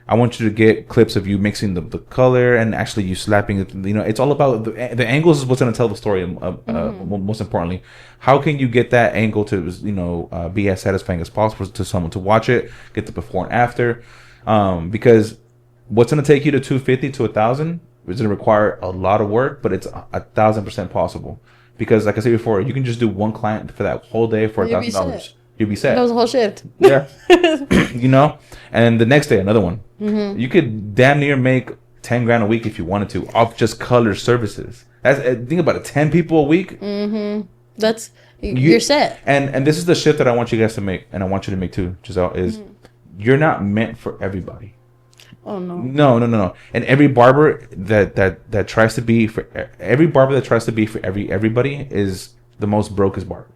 I want you to get clips of you mixing the color and actually you slapping it. You know, it's all about the angles is what's going to tell the story. Most importantly, how can you get that angle to be as satisfying as possible to someone to watch it, get the before and after, because what's going to take you to 250 to 1,000 is going to require a lot of work, but it's 1,000% possible. Because like I said before, you can just do one client for that whole day for $1,000. You'll be set. That was a whole shift. Yeah. And the next day, another one. Mm-hmm. You could damn near make 10 grand a week if you wanted to off just color services. Think about it, 10 people a week. Mm-hmm. That's, you're set. And this is the shift that I want you guys to make, and I want you to make too, Jizele, is you're not meant for everybody. Oh no. No. And every barber that tries to be for everybody is the most brokest barber.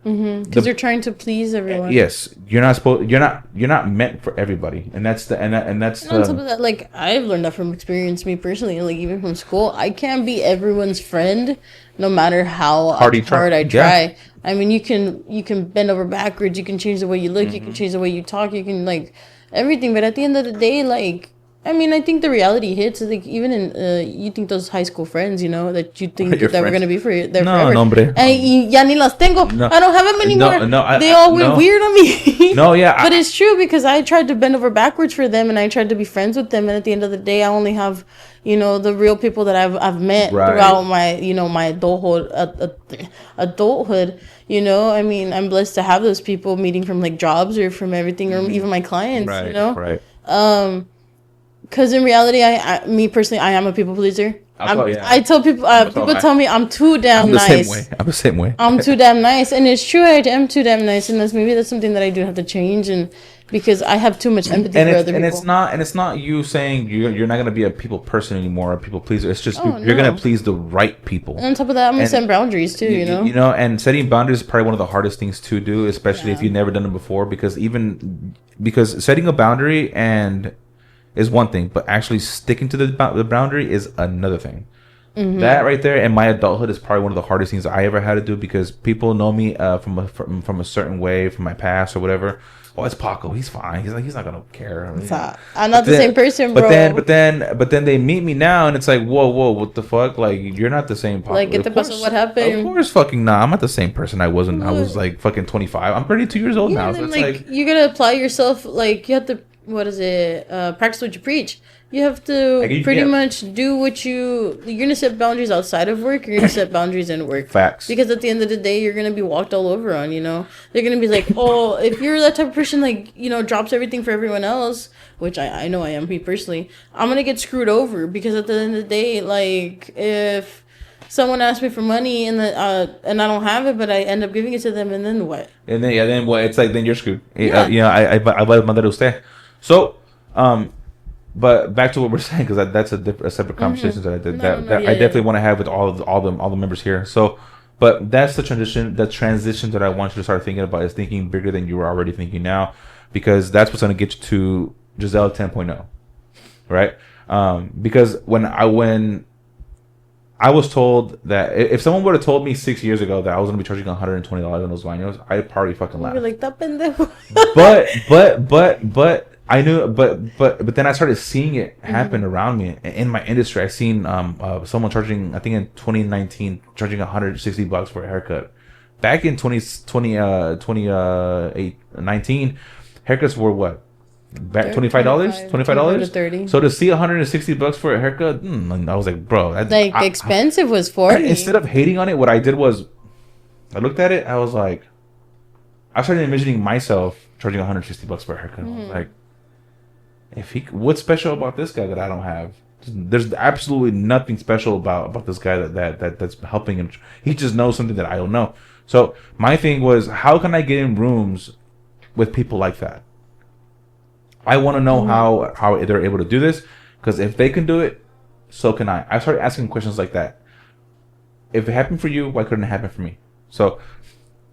Because you're trying to please everyone. Yes, you're not meant for everybody, and that's the and that's And on top of that, like I've learned that from experience, me personally, like even from school, I can't be everyone's friend, no matter how hard I try. Yeah. I mean, you can bend over backwards, you can change the way you look, you can change the way you talk, you can like everything. But at the end of the day, like I mean, I think the reality hits. Like even in you think those high school friends, you know, that you think that were gonna be for you, they're forever. No, hombre. Ya ni las tengo. No. I don't have them anymore. No, they all went weird on me. No, yeah. But it's true because I tried to bend over backwards for them, and I tried to be friends with them, and at the end of the day, I only have, you know, the real people that I've met throughout my, you know, my adulthood. You know, I mean, I'm blessed to have those people meeting from like jobs or from everything, or even my clients. Right, you know, right. Because in reality, me personally, I am a people pleaser. I tell people, people tell me I'm too damn nice. I'm the same way. I'm too damn nice, and it's true. I am too damn nice, and that's something that I do have to change, and because I have too much empathy for other people. And it's not you saying you're not gonna be a people person anymore, a people pleaser. It's just you're gonna please the right people. And on top of that, I'm gonna set boundaries too. You know. You know, and setting boundaries is probably one of the hardest things to do, especially if you've never done it before. Because setting a boundary is one thing, but actually sticking to the boundary is another thing. That right there in my adulthood is probably one of the hardest things I ever had to do, because people know me from a certain way, from my past or whatever. Oh, it's Paco. He's fine. He's not gonna care. I'm not the same person, bro. But then they meet me now, and it's like, whoa, what the fuck? Like, you're not the same Paco. Like, get the person. What happened? Of course, fucking nah. I'm not the same person I was when I was like fucking 25. I'm 32 years old now. So it's like you gotta apply yourself. Like, you have to. What is it? Practice what you preach. You have to pretty much do what you're gonna set boundaries outside of work. You're gonna set boundaries in work. Facts. Because at the end of the day, you're gonna be walked all over on. You know, they're gonna be like, oh, if you're that type of person, like, you know, drops everything for everyone else, which I know I am, me personally. I'm gonna get screwed over, because at the end of the day, like, if someone asks me for money and I don't have it, but I end up giving it to them, and then what? And then what? It's like, then you're screwed. Yeah. You know, I mandar usted. So, but back to what we're saying, because that's a separate conversation that I did. I definitely want to have with all the members here. So, but that's the transition that I want you to start thinking about, is thinking bigger than you were already thinking now, because that's what's going to get you to Jizele 10.0, right? Because when I was told that if someone would have told me 6 years ago that I was going to be charging $120 on those vinyls, I'd probably fucking laugh. You're like, that pendejo. But I knew, but then I started seeing it happen around me in my industry. I seen someone charging, I think in 2019, charging $160 for a haircut. Back in 2019, haircuts were what? Back $25, $30. So to see $160 for a haircut, I was like, bro, expensive was $40. Instead of hating on it, what I did was, I looked at it. I was like, I started envisioning myself charging $160 for a haircut. I was like, what's special about this guy that I don't have? There's absolutely nothing special about this guy that's helping him. He just knows something that I don't know. So my thing was, how can I get in rooms with people like that? I want to know how they're able to do this, because if they can do it, so can I. I started asking questions like that. If it happened for you, why couldn't it happen for me? So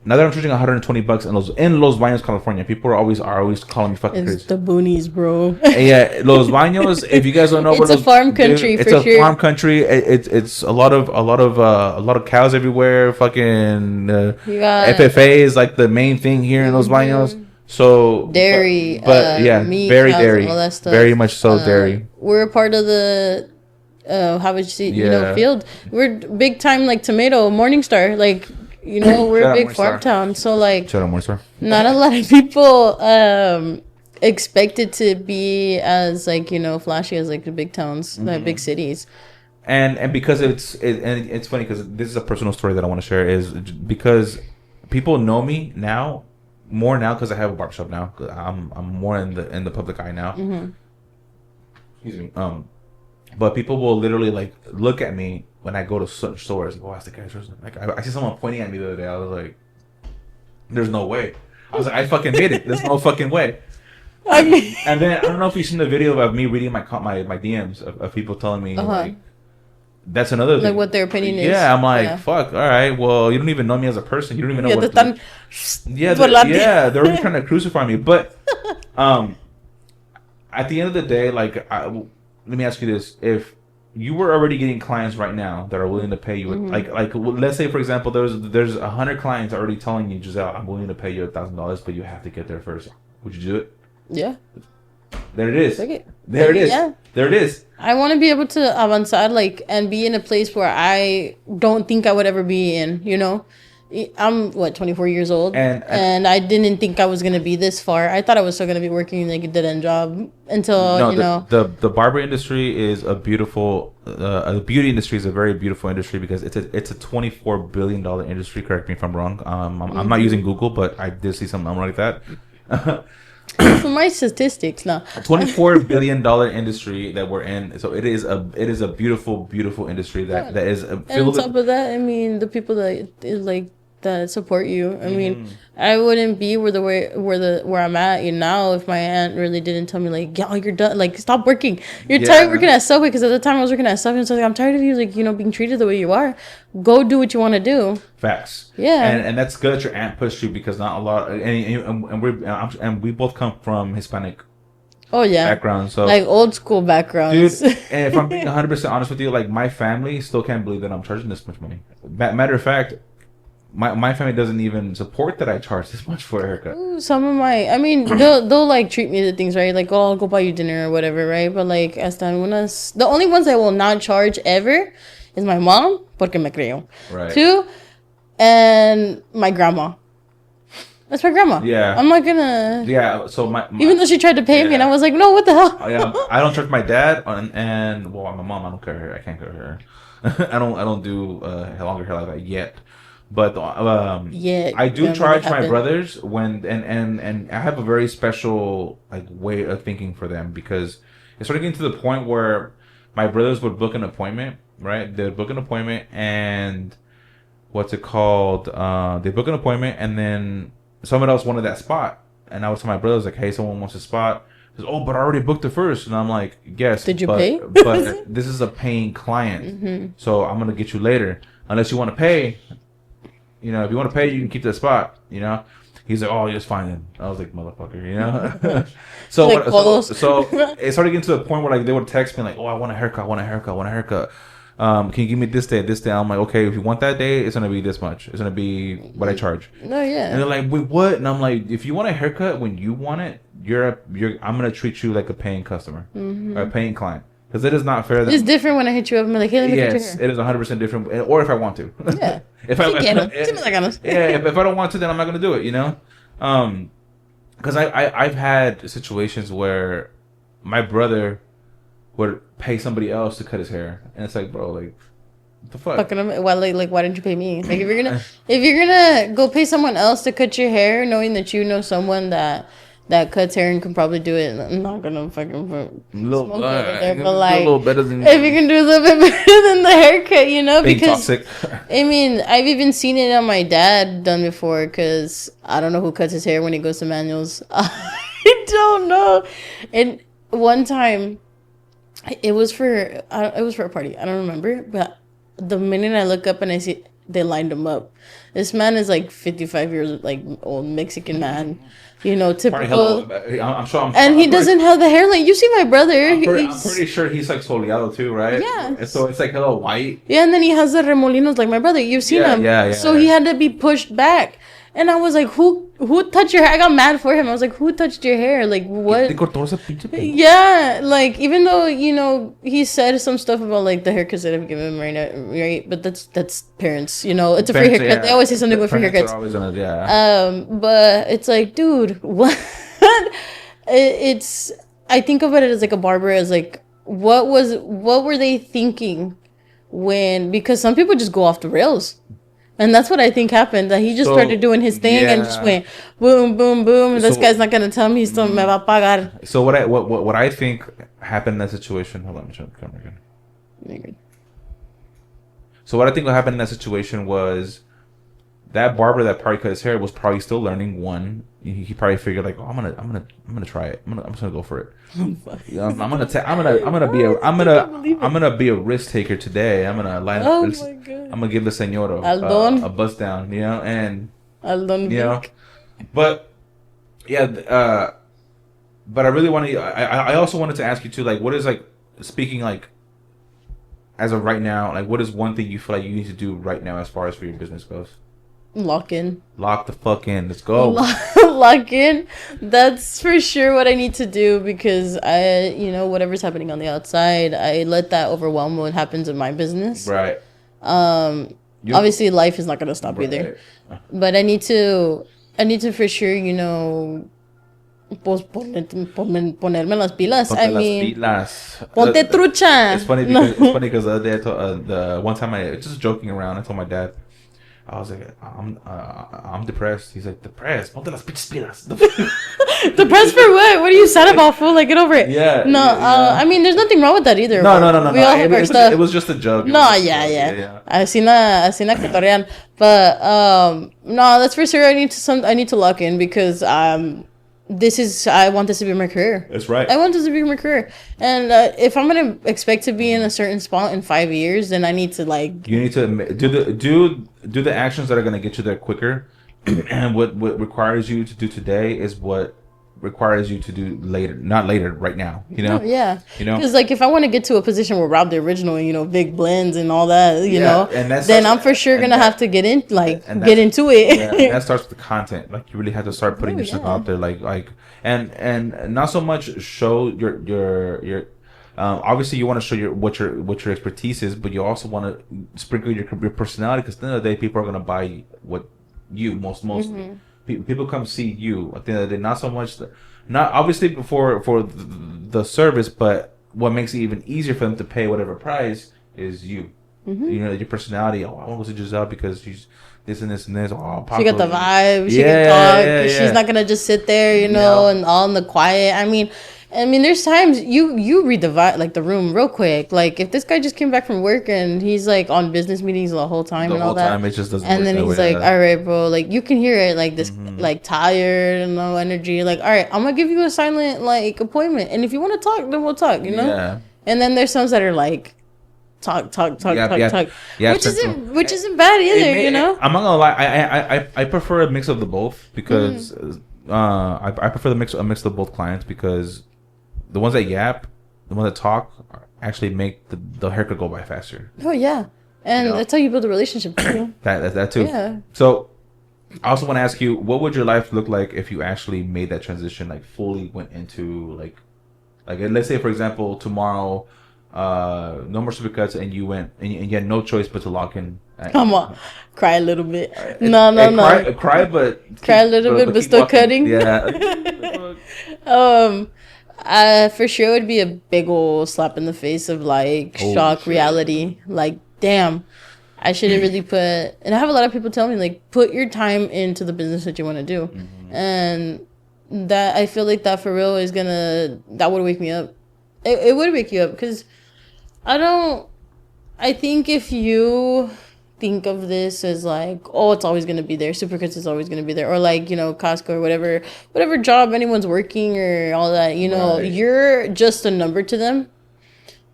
now that I'm charging $120 in Los Baños, California, people are always calling me fucking crazy. It's the boonies, bro. Yeah, Los Baños. If you guys don't know, it's a farm country. It's a farm country. It's a lot of cows everywhere. Fucking FFA is like the main thing here in Los Baños. So dairy, but yeah, meat, very cows, dairy, all that stuff. Very much so dairy. We're a part of the how would you say, field. We're big time, like tomato, Morningstar, like, we're a big farm town. So like, shout out Morningstar. Not a lot of people expect it to be as like, flashy as like the big towns, like big cities. And because it's funny, because this is a personal story that I want to share, is because people know me now. More now because I have a barbershop now. I'm more in the public eye now. Excuse me. But people will literally like look at me when I go to certain stores. Oh, that's the guy's person. Like I see someone pointing at me the other day. I was like, "There's no way." I was like, "I fucking made it. There's no fucking way." And then I don't know if you've seen the video of me reading my DMs of people telling me like, that's another thing. Like what their opinion is. Yeah, I'm like, fuck. All right, well, you don't even know me as a person. You don't even know what. They're already trying to crucify me. But, at the end of the day, like, let me ask you this: if you were already getting clients right now that are willing to pay you, like, let's say for example, there's 100 clients already telling you, Jizele, I'm willing to pay you $1,000, but you have to get there first. Would you do it? Yeah. There it is. Take it. There it is. Yeah. There it is. I want to be able to avanzar, like, and be in a place where I don't think I would ever be in, you know? I'm, 24 years old? And I didn't think I was going to be this far. I thought I was still going to be working, like, a dead-end job until, The barber industry is a beautiful... the beauty industry is a very beautiful industry because it's a $24 billion industry. Correct me if I'm wrong. I'm not using Google, but I did see something like that. For my statistics now, $24 billion industry that we're in, so it is a beautiful industry that is and on top of that, I mean, the people that support you. I mean, I wouldn't be where I'm at now if my aunt really didn't tell me, like, yo, you're done, like, stop working, you're tired of working at Subway, because at the time I was working at Subway, and so like, I'm tired of you, like, being treated the way you are. Go do what you want to do. Facts. Yeah. And that's good that your aunt pushed you, because not a lot, and we both come from Hispanic background, so like old school backgrounds. Dude, and if I'm being 100% honest with you, like, my family still can't believe that I'm charging this much money. Matter of fact, my family doesn't even support that I charge this much for a haircut. Ooh, they'll like treat me to things, right? Like, oh, I'll go buy you dinner or whatever, right? But like, the only ones I will not charge ever is my mom, porque me creo. Right. 2, and my grandma. That's my grandma. Yeah. I'm not gonna. Yeah. So my even though she tried to pay me, and I was like, no, what the hell? Yeah. I don't charge my dad, and well, my mom. I don't cut her. I can't cut her. I don't do longer hair like that yet. But I do charge my brothers when and I have a very special like way of thinking for them, because it's sort of getting to the point where my brothers would book an appointment, right? They would book an appointment, and what's it called? They book an appointment, and then someone else wanted that spot, and I would tell my brothers like, "Hey, someone wants a spot." He goes, "Oh, but I already booked it first," and I'm like, "Yes." Did you pay? But this is a paying client, so I'm gonna get you later, unless you want to pay. You know, if you want to pay, you can keep that spot. You know, he's like, "Oh, it's fine." Then I was like, "Motherfucker," you know. so it started getting to the point where like they would text me like, "Oh, I want a haircut. Can you give me this day, this day?" I'm like, "Okay, if you want that day, it's gonna be this much. It's gonna be what I charge." No, yeah. And they're like, "Wait, what?" And I'm like, "If you want a haircut when you want it, I'm gonna treat you like a paying customer or a paying client." Because it is not fair. It's different when I hit you up and be like, "Hey, let me cut your hair." It is 100% different. Or if I want to. Yeah. if I don't want to, then I'm not gonna do it. You know, because I've had situations where my brother would pay somebody else to cut his hair, and it's like, bro, like, what the fuck? Why didn't you pay me? Like, if you're gonna go pay someone else to cut your hair, knowing that you know someone that cuts hair and can probably do it, I'm not gonna fucking put smoke over there, but like, if you can do a little bit better than the haircut, you know, because toxic. I mean, I've even seen it on my dad done before, because I don't know who cuts his hair when he goes to manuals. I don't know. And one time, it was for a party. I don't remember, but the minute I look up and I see they lined him up, this man is like 55 years like old Mexican man. You know, typical. I'm sure. And he doesn't have the hairline. You see my brother. I'm pretty sure he's like soleado too, right? Yeah. And so it's like a little white. Yeah, and then he has the remolinos like my brother. You've seen him. Yeah. So he had to be pushed back. And I was like, who touched your hair? I got mad for him. I was like, who touched your hair? Like, what? Yeah, like, even though, you know, he said some stuff about, like, the haircuts that I've given him right now, right? But that's parents, you know? It's a free haircut. Yeah. They always say something with free haircuts. Always but it's like, dude, what? I think about it as, like, a barber, as, like, what were they thinking because some people just go off the rails. And that's what I think happened. That he just started doing his thing and just went boom, boom, boom. And this guy's not gonna tell me. He's still me va pagar. So what I think happened in that situation. Hold on, let me turn the camera again. So what I think what happened in that situation was that barber that probably cut his hair was probably still learning. One, he probably figured like, oh, I'm gonna try it. I'm just gonna go for it. I'm gonna be a risk taker today. I'm gonna line up. Oh my God. I'm gonna give the senor Aldon. a bust down, you know, and Aldon you know, Vic. but yeah, but I really want to. I also wanted to ask you too, like, what is like speaking like as of right now, like, what is one thing you feel like you need to do right now as far as for your business goes? Lock in. Lock the fuck in. Let's go. Lock in. That's for sure what I need to do because whatever's happening on the outside, I let that overwhelm what happens in my business. Right. Obviously life is not gonna stop either. But I need to for sure, pues ponerme las pilas. Ponte trucha. It's funny because the other day the one time I just joking around, I told my dad, I was like, I'm depressed. He's like, depressed? Ponte las pinches pilas. Depressed for what? What are you sad about, fool? Like, get over it. Yeah. No, I mean, there's nothing wrong with that either. No. We all have our stuff. It was just a joke. No, yeah. Así na cotorrean. But no, that's for sure. I need to lock in because I want this to be my career. That's right. I want this to be my career. And if I'm gonna expect to be in a certain spot in 5 years, then I need to like. You need to do the actions that are gonna get you there quicker, and what requires you to do today is what requires you to do later, not later, right now. You know. Yeah. Because like if I want to get to a position where Rob the Original, big blends and all that, then I'm for sure gonna have to get into it. Yeah, and that starts with the content. Like you really have to start putting yourself out there, like and not so much show your. Obviously, you want to show what your expertise is, but you also want to sprinkle your personality because at the end of the day, people are gonna buy what you mostly. Mm-hmm. People come see you at the end of the day. Not so much, not obviously for the service, but what makes it even easier for them to pay whatever price is you. Mm-hmm. Your personality. Oh, I want to go to Jizele because she's this and this and this. Oh, she got the vibe. She can talk. Yeah. She's not gonna just sit there, and all in the quiet. I mean, there's times you read the vibe, like the room real quick. Like if this guy just came back from work and he's like on business meetings the whole time and all that, it just doesn't. And then he's like, "All right, bro, like you can hear it, like this, like tired and no energy. Like, all right, I'm gonna give you a silent like appointment, and if you want to talk, then we'll talk. Yeah. And then there's some that are like, talk, which isn't bad either. I'm not gonna lie, I prefer a mix of the both because I prefer a mix of both clients because. The ones that yap, the ones that talk, actually make the haircut go by faster. Oh yeah, and that's how you build a relationship too. that too. Yeah. So, I also want to ask you, what would your life look like if you actually made that transition, like fully went into like let's say for example tomorrow, no more Supercuts, and you went and you had no choice but to lock in. Come on, cry a little bit. No. Cry a little bit, but still cutting. Yeah. For sure it would be a big old slap in the face of like shock reality. Like, damn, I should have really and I have a lot of people tell me like, put your time into the business that you want to do. Mm-hmm. And that, I feel like that for real that would wake me up. It would wake you up because I think if you think of this as like, oh, it's always going to be there. Supercuts is always going to be there. Or like, Costco or whatever job anyone's working or all that, right. You're just a number to them.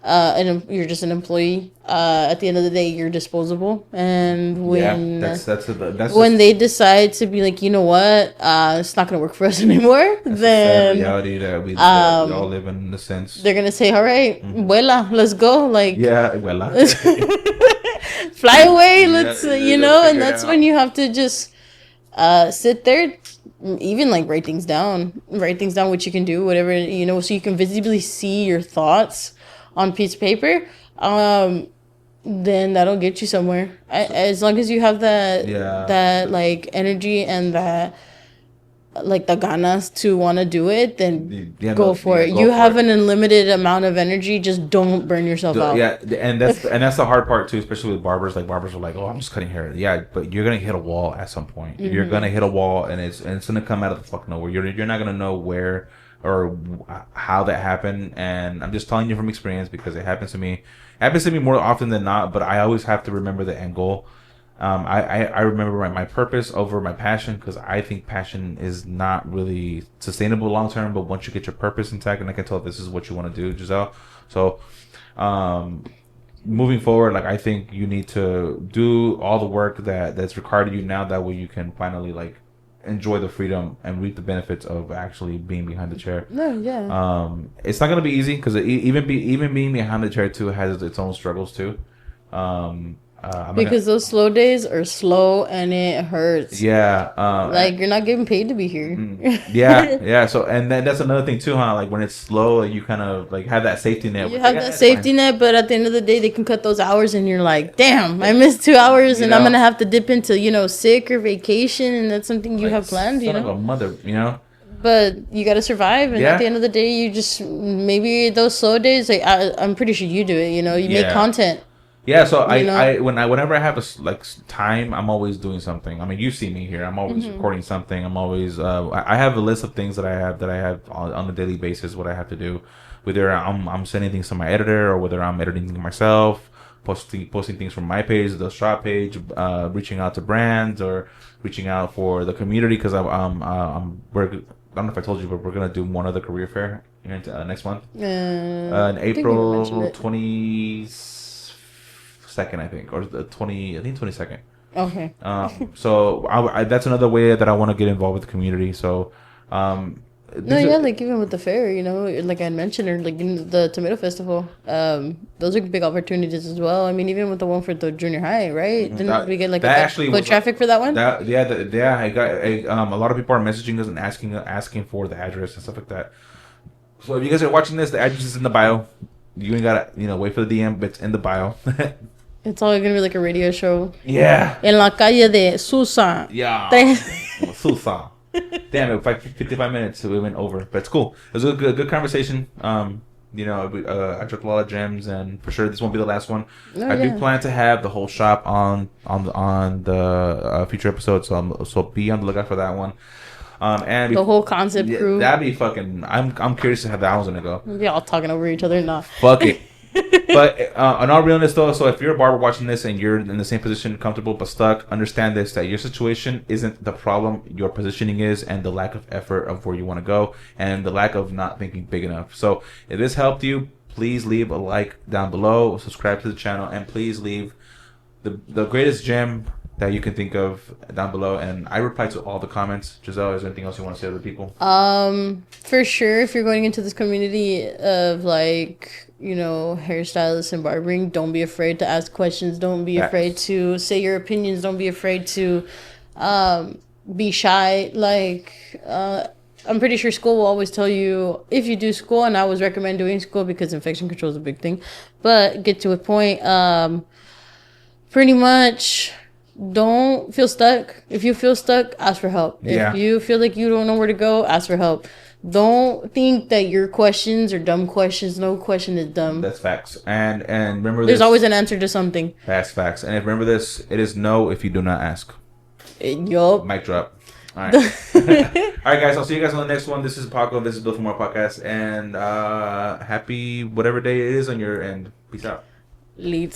And you're just an employee. At the end of the day, you're disposable. And when when they decide to be like, you know what, it's not going to work for us anymore, then reality that we all live in the sense. They're going to say, all right, vuela, let's go. Like, yeah, vuela. Fly away, let's and that's when you have to just sit there, even like write things down what you can do, whatever, so you can visibly see your thoughts on piece of paper. Then that'll get you somewhere. As long as you have that like energy and that like the ganas to want to do it, then go for it. You have an unlimited amount of energy. Just don't burn yourself out. Yeah, and that's the hard part too, especially with barbers. Like barbers are like, oh, I'm just cutting hair. Yeah, but you're gonna hit a wall at some point. Mm-hmm. You're gonna hit a wall, and it's gonna come out of the fucking nowhere. You're not gonna know where or how that happened. And I'm just telling you from experience because it happens to me. It happens to me more often than not. But I always have to remember the end goal. I remember my purpose over my passion, because I think passion is not really sustainable long term. But once you get your purpose intact, and I can tell this is what you want to do, Jizele. So, moving forward, like, I think you need to do all the work that's required of you now. That way you can finally, like, enjoy the freedom and reap the benefits of actually being behind the chair. No, yeah. It's not gonna be easy, because even being behind the chair too has its own struggles too. Because those slow days are slow and it hurts. Yeah. Like, you're not getting paid to be here. Yeah. So, and then that's another thing too, huh? Like, when it's slow, you kind of like have that safety net. You have that safety net, but at the end of the day, they can cut those hours, and you're like, damn, I missed 2 hours, and I'm gonna have to dip into, sick or vacation, and that's something you have planned, Son of a mother, But you got to survive, and at the end of the day, you just, maybe those slow days, like, I'm pretty sure you do it. You make content. Yeah, so whenever I have time, I'm always doing something. I mean, you see me here. I'm always recording something. I'm always I have a list of things that I have on a daily basis, what I have to do. Whether I'm sending things to my editor, or whether I'm editing things myself, posting things from my page, the shop page, reaching out to brands, or reaching out for the community, because I don't know if I told you, but we're gonna do one other career fair next month. In April 22nd, I think, or the 22nd. Okay. So that's another way that I want to get involved with the community. So, like, even with the fair, like I mentioned, or like the tomato festival, those are big opportunities as well. I mean, even with the one for the junior high, right? Didn't we get like foot traffic for that one? I got a lot of people are messaging us and asking for the address and stuff like that. So if you guys are watching this, the address is in the bio. You ain't gotta wait for the DM, but it's in the bio. It's all gonna be like a radio show. Yeah. En la calle de Susa. Yeah. Susa. Damn it! 55 minutes, so we went over, but it's cool. It was a good conversation. I dropped a lot of gems, and for sure this won't be the last one. I do plan to have the whole shop on the future episodes, so be on the lookout for that one. And the whole concept crew. That'd be fucking. I'm curious to how that one's gonna go. We're all talking over each other now. Fuck it. But in all realness, though, so if you're a barber watching this and you're in the same position, comfortable but stuck, understand this: that your situation isn't the problem. Your positioning is, and the lack of effort of where you want to go, and the lack of not thinking big enough. So if this helped you, please leave a like down below, subscribe to the channel, and please leave the greatest gem that you can think of down below. And I reply to all the comments. Jizele, is there anything else you want to say to the people? For sure, if you're going into this community of hairstylists and barbering, don't be afraid to ask questions. Don't be afraid to say your opinions. Don't be afraid to be shy. I'm pretty sure school will always tell you, if you do school, and I always recommend doing school because infection control is a big thing, but get to a point. Pretty much, don't feel stuck. If you feel stuck, ask for help. If you feel like you don't know where to go, ask for help. Don't think that your questions are dumb questions. No question is dumb. That's facts. And remember this. There's always an answer to something. That's facts. And remember this. It is no if you do not ask. Yup. Mic drop. All right. All right, guys. I'll see you guys on the next one. This is Paco. This is Bill for More Podcast. And happy whatever day it is on your end. Peace out. Leads.